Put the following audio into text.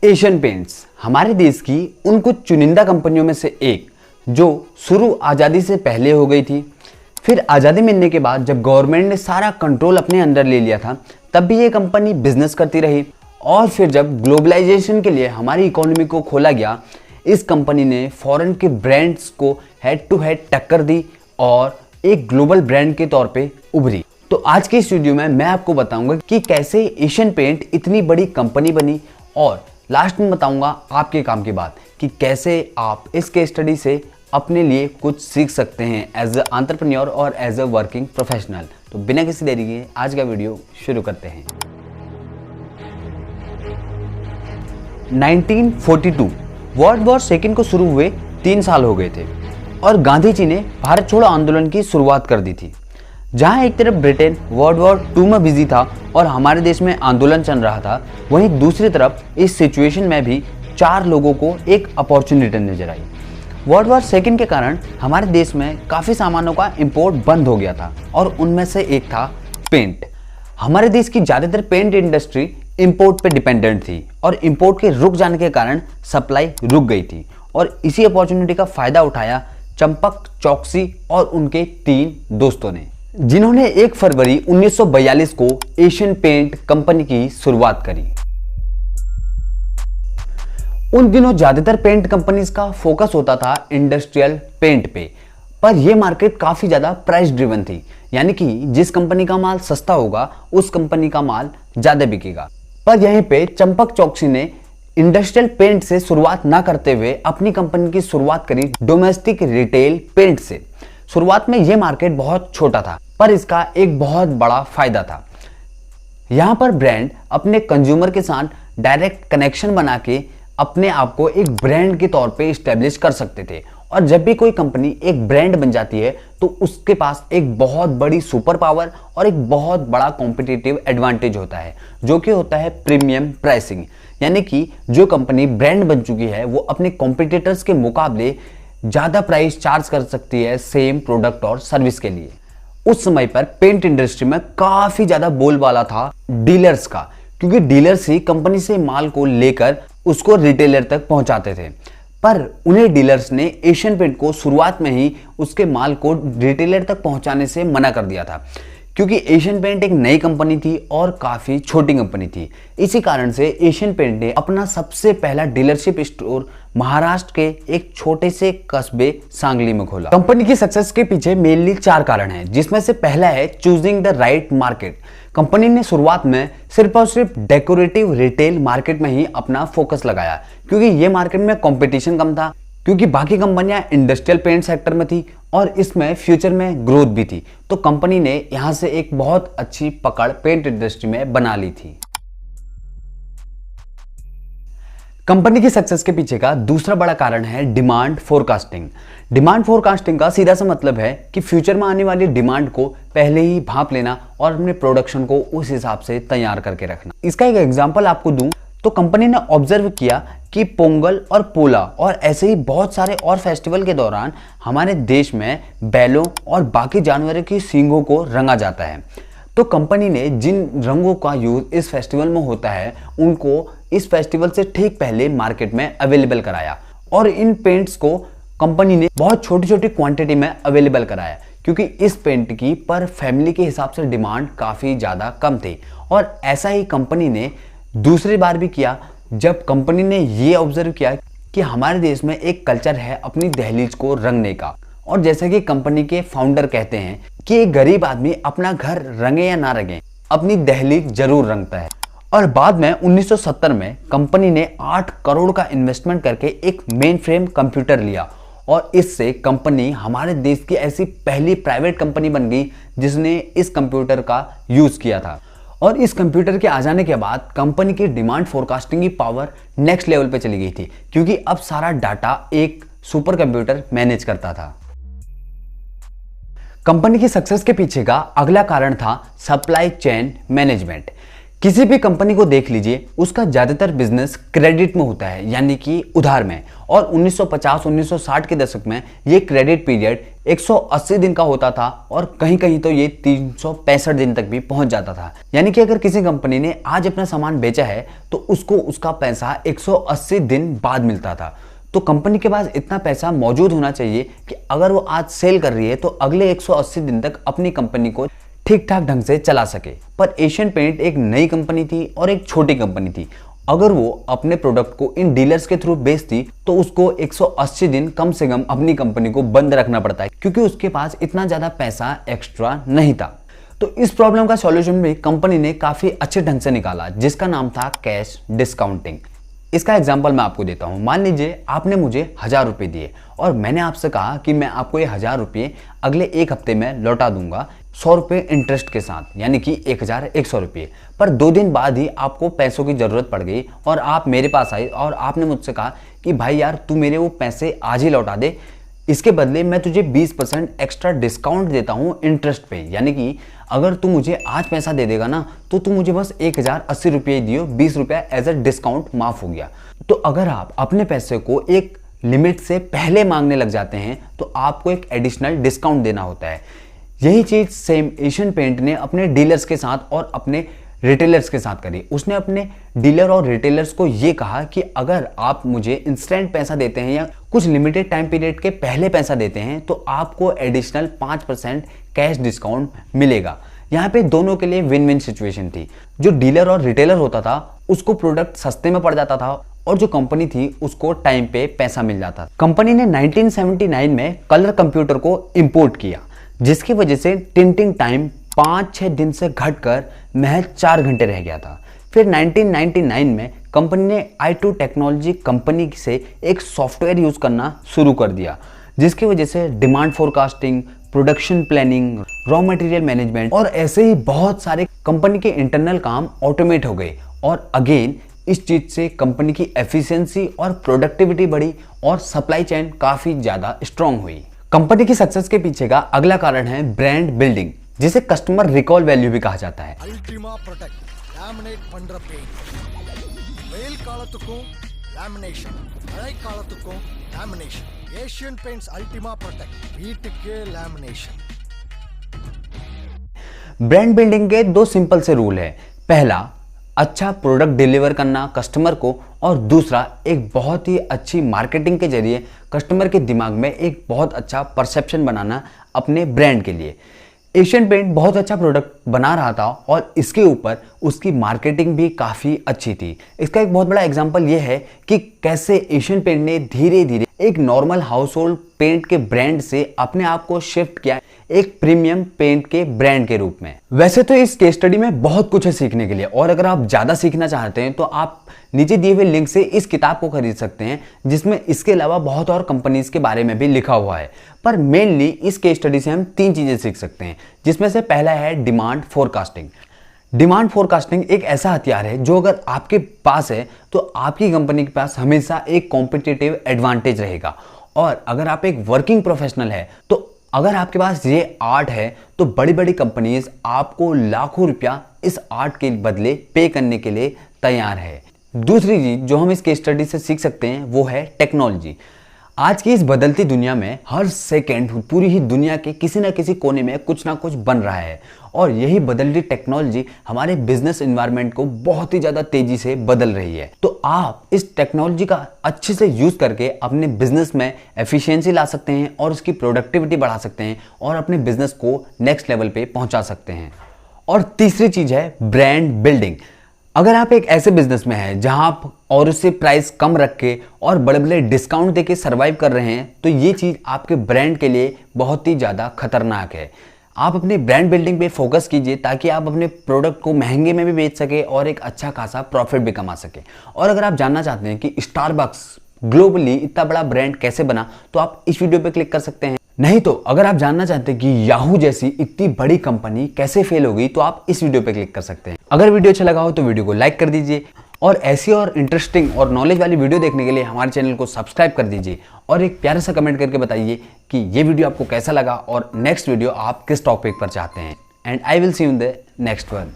Asian paints हमारे देश की उन कुछ चुनिंदा कंपनियों में से एक जो शुरू आज़ादी से पहले हो गई थी। फिर आज़ादी मिलने के बाद जब गवर्नमेंट ने सारा कंट्रोल अपने अंदर ले लिया था तब भी ये कंपनी बिजनेस करती रही। और फिर जब ग्लोबलाइजेशन के लिए हमारी इकोनॉमी को खोला गया, इस कंपनी ने फॉरेन के ब्रांड्स को हेड टू हेड टक्कर दी और एक ग्लोबल ब्रांड के तौर पे उभरी। तो आज के इस वीडियो में मैं आपको बताऊंगा कि कैसे एशियन पेंट इतनी बड़ी कंपनी बनी और लास्ट में बताऊंगा आपके काम की बात कि कैसे आप इस केस स्टडी से अपने लिए कुछ सीख सकते हैं एज अ एंटरप्रेन्योर और एज अ वर्किंग प्रोफेशनल। तो बिना किसी देरी के आज का वीडियो शुरू करते हैं। 1942 वर्ल्ड वॉर सेकेंड को शुरू हुए 3 साल हो गए थे और गांधी जी ने भारत छोड़ो आंदोलन की शुरुआत कर दी थी। जहां एक तरफ ब्रिटेन वर्ल्ड वॉर 2 में बिजी था और हमारे देश में आंदोलन चल रहा था, वहीं दूसरी तरफ इस सिचुएशन में भी 4 लोगों को एक अपॉर्चुनिटी नजर आई। वर्ल्ड वॉर सेकेंड के कारण हमारे देश में काफ़ी सामानों का इंपोर्ट बंद हो गया था और उनमें से एक था पेंट। हमारे देश की ज़्यादातर पेंट इंडस्ट्री इंपोर्ट पे डिपेंडेंट थी और इंपोर्ट के रुक जाने के कारण सप्लाई रुक गई थी और इसी अपॉर्चुनिटी का फ़ायदा उठाया चंपक चौकसी और उनके 3 दोस्तों ने, जिन्होंने 1 फरवरी 1942 को एशियन पेंट कंपनी की शुरुआत करी। उन दिनों ज्यादातर पेंट कंपनीज का फोकस होता था इंडस्ट्रियल पेंट पे, पर यह मार्केट काफी ज्यादा प्राइस ड्रिवन थी, यानी कि जिस कंपनी का माल सस्ता होगा उस कंपनी का माल ज्यादा बिकेगा। पर यहीं पे चंपक चौकसी ने इंडस्ट्रियल पेंट से शुरुआत ना करते हुए अपनी कंपनी की शुरुआत करी डोमेस्टिक रिटेल पेंट से। शुरुआत में यह मार्केट बहुत छोटा था पर इसका एक बहुत बड़ा फायदा था। यहां पर ब्रांड अपने कंज्यूमर के साथ डायरेक्ट कनेक्शन बना के अपने आप को एक ब्रांड के तौर पे इस्टेब्लिश कर सकते थे और जब भी कोई कंपनी एक ब्रांड बन जाती है तो उसके पास एक बहुत बड़ी सुपर पावर और एक बहुत बड़ा कॉम्पिटिटिव एडवांटेज होता है, जो कि होता है प्रीमियम प्राइसिंग। यानी कि जो कंपनी ब्रांड बन चुकी है वो अपने कॉम्पिटिटर्स के मुकाबले ज्यादा प्राइस चार्ज कर सकती है सेम प्रोडक्ट और सर्विस के लिए। उस समय पर पेंट इंडस्ट्री में काफी ज्यादा बोलबाला था डीलर्स का, क्योंकि डीलर्स ही कंपनी से माल को लेकर उसको रिटेलर तक पहुंचाते थे। पर उन्हें डीलर्स ने एशियन पेंट को शुरुआत में ही उसके माल को रिटेलर तक पहुंचाने से मना कर दिया था, क्योंकि एशियन पेंट एक नई कंपनी थी और काफी छोटी कंपनी थी। इसी कारण से एशियन पेंट ने अपना सबसे पहला डीलरशिप स्टोर महाराष्ट्र के एक छोटे से कस्बे सांगली में खोला। कंपनी की सक्सेस के पीछे मेनली 4 कारण हैं, जिसमें से पहला है choosing the right market. Company ने शुरुआत में सिर्फ और सिर्फ डेकोरेटिव रिटेल मार्केट में ही अपना फोकस लगाया, क्योंकि ये मार्केट में कंपटीशन कम था, क्योंकि बाकी कंपनियां इंडस्ट्रियल पेंट सेक्टर में थी और इसमें फ्यूचर में ग्रोथ भी थी। तो कंपनी ने यहां से एक बहुत अच्छी पकड़ पेंट इंडस्ट्री में बना ली थी। कंपनी की सक्सेस के पीछे का दूसरा बड़ा कारण है डिमांड फोरकास्टिंग। डिमांड फोरकास्टिंग का सीधा सा मतलब है कि फ्यूचर में आने वाली डिमांड को पहले ही भांप लेना और अपने प्रोडक्शन को उस हिसाब से तैयार करके रखना। इसका एक एग्जांपल आपको दूं तो कंपनी ने ऑब्जर्व किया कि पोंगल और पोला और ऐसे ही बहुत सारे और फेस्टिवल के दौरान हमारे देश में बैलों और बाकी जानवरों की सींगों को रंगा जाता है। तो कंपनी ने जिन रंगों का यूज इस फेस्टिवल में होता है उनको इस फेस्टिवल से ठीक पहले मार्केट में अवेलेबल कराया और इन पेंट्स को कंपनी ने बहुत छोटी छोटी क्वांटिटी में अवेलेबल कराया, क्योंकि इस पेंट की पर फैमिली के हिसाब से डिमांड काफ़ी ज़्यादा कम थी। और ऐसा ही कंपनी ने दूसरी बार भी किया जब कंपनी ने ये ऑब्जर्व किया कि हमारे देश में एक कल्चर है अपनी दहलीज को रंगने का, और जैसे कि कंपनी के फाउंडर कहते हैं कि एक गरीब आदमी अपना घर रंगे या ना रंगे अपनी दहलीज जरूर रंगता है। और बाद में 1970 में कंपनी ने 8 करोड़ का इन्वेस्टमेंट करके एक मेन फ्रेम कंप्यूटर लिया और इससे कंपनी हमारे देश की ऐसी पहली प्राइवेट कंपनी बन गई जिसने इस कंप्यूटर का यूज किया था। और इस कंप्यूटर के आ जाने के बाद कंपनी की डिमांड फोरकास्टिंग की पावर नेक्स्ट लेवल पे चली गई थी, क्योंकि अब सारा डाटा एक सुपर कंप्यूटर मैनेज करता था। कंपनी की सक्सेस के पीछे का अगला कारण था सप्लाई चेन मैनेजमेंट। किसी भी कंपनी को देख लीजिए, उसका ज्यादातर बिजनेस क्रेडिट में होता है, यानी कि उधार में। और 1950-1960 के दशक में ये क्रेडिट पीरियड 180 दिन का होता था और कहीं कहीं तो ये 365 दिन तक भी पहुंच जाता था। यानी कि अगर किसी कंपनी ने आज अपना सामान बेचा है तो उसको उसका पैसा 180 दिन बाद मिलता था। तो कंपनी के पास इतना पैसा मौजूद होना चाहिए कि अगर वो आज सेल कर रही है तो अगले 180 दिन तक अपनी कंपनी को ठीक ठाक ढंग से चला सके। पर एशियन पेंट एक नई कंपनी थी और एक छोटी कंपनी थी। अगर वो अपने प्रोडक्ट को इन डीलर्स के थ्रू बेचती तो उसको 180 दिन कम से कम अपनी कंपनी को बंद रखना पड़ता है, क्योंकि उसके पास इतना ज्यादा पैसा एक्स्ट्रा नहीं था। तो इस प्रॉब्लम का सॉल्यूशन भी कंपनी ने काफी अच्छे ढंग से निकाला, जिसका नाम था कैश डिस्काउंटिंग। इसका एग्जाम्पल मैं आपको देता हूं। मान लीजिए आपने मुझे 1000 रुपये दिए और मैंने आपसे कहा कि मैं आपको ये 1000 रुपये अगले एक हफ्ते में लौटा दूंगा 100 रुपये इंटरेस्ट के साथ, यानी कि 1100 रुपये। पर 2 दिन बाद ही आपको पैसों की जरूरत पड़ गई और आप मेरे पास आए और आपने मुझसे कहा कि भाई यार तू मेरे वो पैसे आज ही लौटा दे, इसके बदले मैं तुझे 20% एक्स्ट्रा डिस्काउंट देता हूं इंटरेस्ट पे। यानी कि अगर तू मुझे आज पैसा दे देगा ना तो तू मुझे बस 1080 रुपये दियो, 20 रुपया एज अ डिस्काउंट माफ हो गया। तो अगर आप अपने पैसे को एक लिमिट से पहले मांगने लग जाते हैं तो आपको एक एडिशनल डिस्काउंट देना होता है। यही चीज सेम एशियन पेंट ने अपने डीलर्स के साथ और अपने रिटेलर्स के साथ करी। उसने अपने डीलर और रिटेलर्स को ये कहा कि अगर आप मुझे इंस्टेंट पैसा देते हैं या कुछ लिमिटेड टाइम पीरियड के पहले पैसा देते हैं तो आपको एडिशनल 5% कैश डिस्काउंट मिलेगा। यहाँ पे दोनों के लिए विन विन सिचुएशन थी। जो डीलर और रिटेलर होता था उसको प्रोडक्ट सस्ते में पड़ जाता था और जो कंपनी थी उसको टाइम पे पैसा मिल जाता। कंपनी ने 1979 में कलर कंप्यूटर को इंपोर्ट किया, जिसकी वजह से टिंटिंग टाइम 5-6 दिन से घटकर महज 4 घंटे रह गया था। फिर 1999 में कंपनी ने i2 टेक्नोलॉजी कंपनी से एक सॉफ्टवेयर यूज करना शुरू कर दिया, जिसकी वजह से demand forecasting, production planning, raw material management और ऐसे ही बहुत सारे कंपनी के इंटरनल काम ऑटोमेट हो गए। और अगेन इस चीज से कंपनी की एफिशिएंसी और प्रोडक्टिविटी बढ़ी और सप्लाई चेन काफी ज्यादा स्ट्रांग हुई। कंपनी की सक्सेस के पीछे का अगला कारण है ब्रांड बिल्डिंग, जिसे कस्टमर रिकॉल वैल्यू भी कहा जाता है। अल्टीमा प्रोटेक्ट லேமினேட் பண்ற பெயிண்ட் வெயில் காலத்துக்கும் லேமினேஷன், மழை காலத்துக்கும் லேமினேஷன், ஏशियन पेंट्स अल्टीमा प्रोटेक्ट வீட்டுக்கே லேமினேஷன்। ब्रांड बिल्डिंग के 2 सिंपल से रूल है। पहला, अच्छा प्रोडक्ट डिलीवर करना कस्टमर को, और दूसरा एक बहुत ही अच्छी मार्केटिंग के जरिए कस्टमर के दिमाग में एक बहुत अच्छा परसेप्शन बनाना अपने ब्रांड के लिए। एशियन पेंट बहुत अच्छा प्रोडक्ट बना रहा था और इसके ऊपर उसकी मार्केटिंग भी काफ़ी अच्छी थी। इसका एक बहुत बड़ा एग्जांपल ये है कि कैसे एशियन पेंट ने धीरे धीरे एक नॉर्मल हाउस होल्ड पेंट के ब्रांड से अपने आप को शिफ्ट किया एक प्रीमियम पेंट के ब्रांड के रूप में। वैसे तो इस केस स्टडी में बहुत कुछ है सीखने के लिए, और अगर आप ज़्यादा सीखना चाहते हैं तो आप नीचे दिए हुए लिंक से इस किताब को खरीद सकते हैं, जिसमें इसके अलावा बहुत और कंपनीज के बारे में भी लिखा हुआ है। पर मेनली इस केस स्टडी से हम 3 चीजें सीख सकते हैं, जिसमें से पहला है डिमांड फोरकास्टिंग। डिमांड फोरकास्टिंग एक ऐसा हथियार है जो अगर आपके पास है तो आपकी कंपनी के पास हमेशा एक कॉम्पिटिटिव एडवांटेज रहेगा। और अगर आप एक वर्किंग प्रोफेशनल है तो अगर आपके पास ये आर्ट है तो बड़ी बड़ी कंपनीज आपको लाखों रुपया इस आर्ट के बदले पे करने के लिए तैयार है। दूसरी चीज जो हम इस केस स्टडी से सीख सकते हैं वो है टेक्नोलॉजी। आज की इस बदलती दुनिया में हर सेकंड पूरी ही दुनिया के किसी न किसी कोने में कुछ ना कुछ बन रहा है, और यही बदलती टेक्नोलॉजी हमारे बिजनेस एनवायरनमेंट को बहुत ही ज़्यादा तेजी से बदल रही है। तो आप इस टेक्नोलॉजी का अच्छे से यूज़ करके अपने बिजनेस में एफिशिएंसी ला सकते हैं और उसकी प्रोडक्टिविटी बढ़ा सकते हैं और अपने बिजनेस को नेक्स्ट लेवल पे पहुंचा सकते हैं। और तीसरी चीज़ है ब्रांड बिल्डिंग। अगर आप एक ऐसे बिजनेस में हैं जहां आप और उससे प्राइस कम रख के और बड़े बड़े डिस्काउंट देके सर्वाइव कर रहे हैं तो ये चीज़ आपके ब्रांड के लिए बहुत ही ज़्यादा खतरनाक है। आप अपने ब्रांड बिल्डिंग पे फोकस कीजिए ताकि आप अपने प्रोडक्ट को महंगे में भी बेच सके और एक अच्छा खासा प्रॉफिट भी कमा सके। और अगर आप जानना चाहते हैं कि स्टारबक्स ग्लोबली इतना बड़ा ब्रांड कैसे बना तो आप इस वीडियो पे क्लिक कर सकते हैं। नहीं तो अगर आप जानना चाहते हैं कि याहू जैसी इतनी बड़ी कंपनी कैसे फेल हो गई तो आप इस वीडियो पे क्लिक कर सकते हैं। अगर वीडियो अच्छा लगा हो तो वीडियो को लाइक कर दीजिए, और ऐसी और इंटरेस्टिंग और नॉलेज वाली वीडियो देखने के लिए हमारे चैनल को सब्सक्राइब कर दीजिए, और एक प्यारा सा कमेंट करके बताइए कि ये वीडियो आपको कैसा लगा और नेक्स्ट वीडियो आप किस टॉपिक पर चाहते हैं। And I will see you in the next one.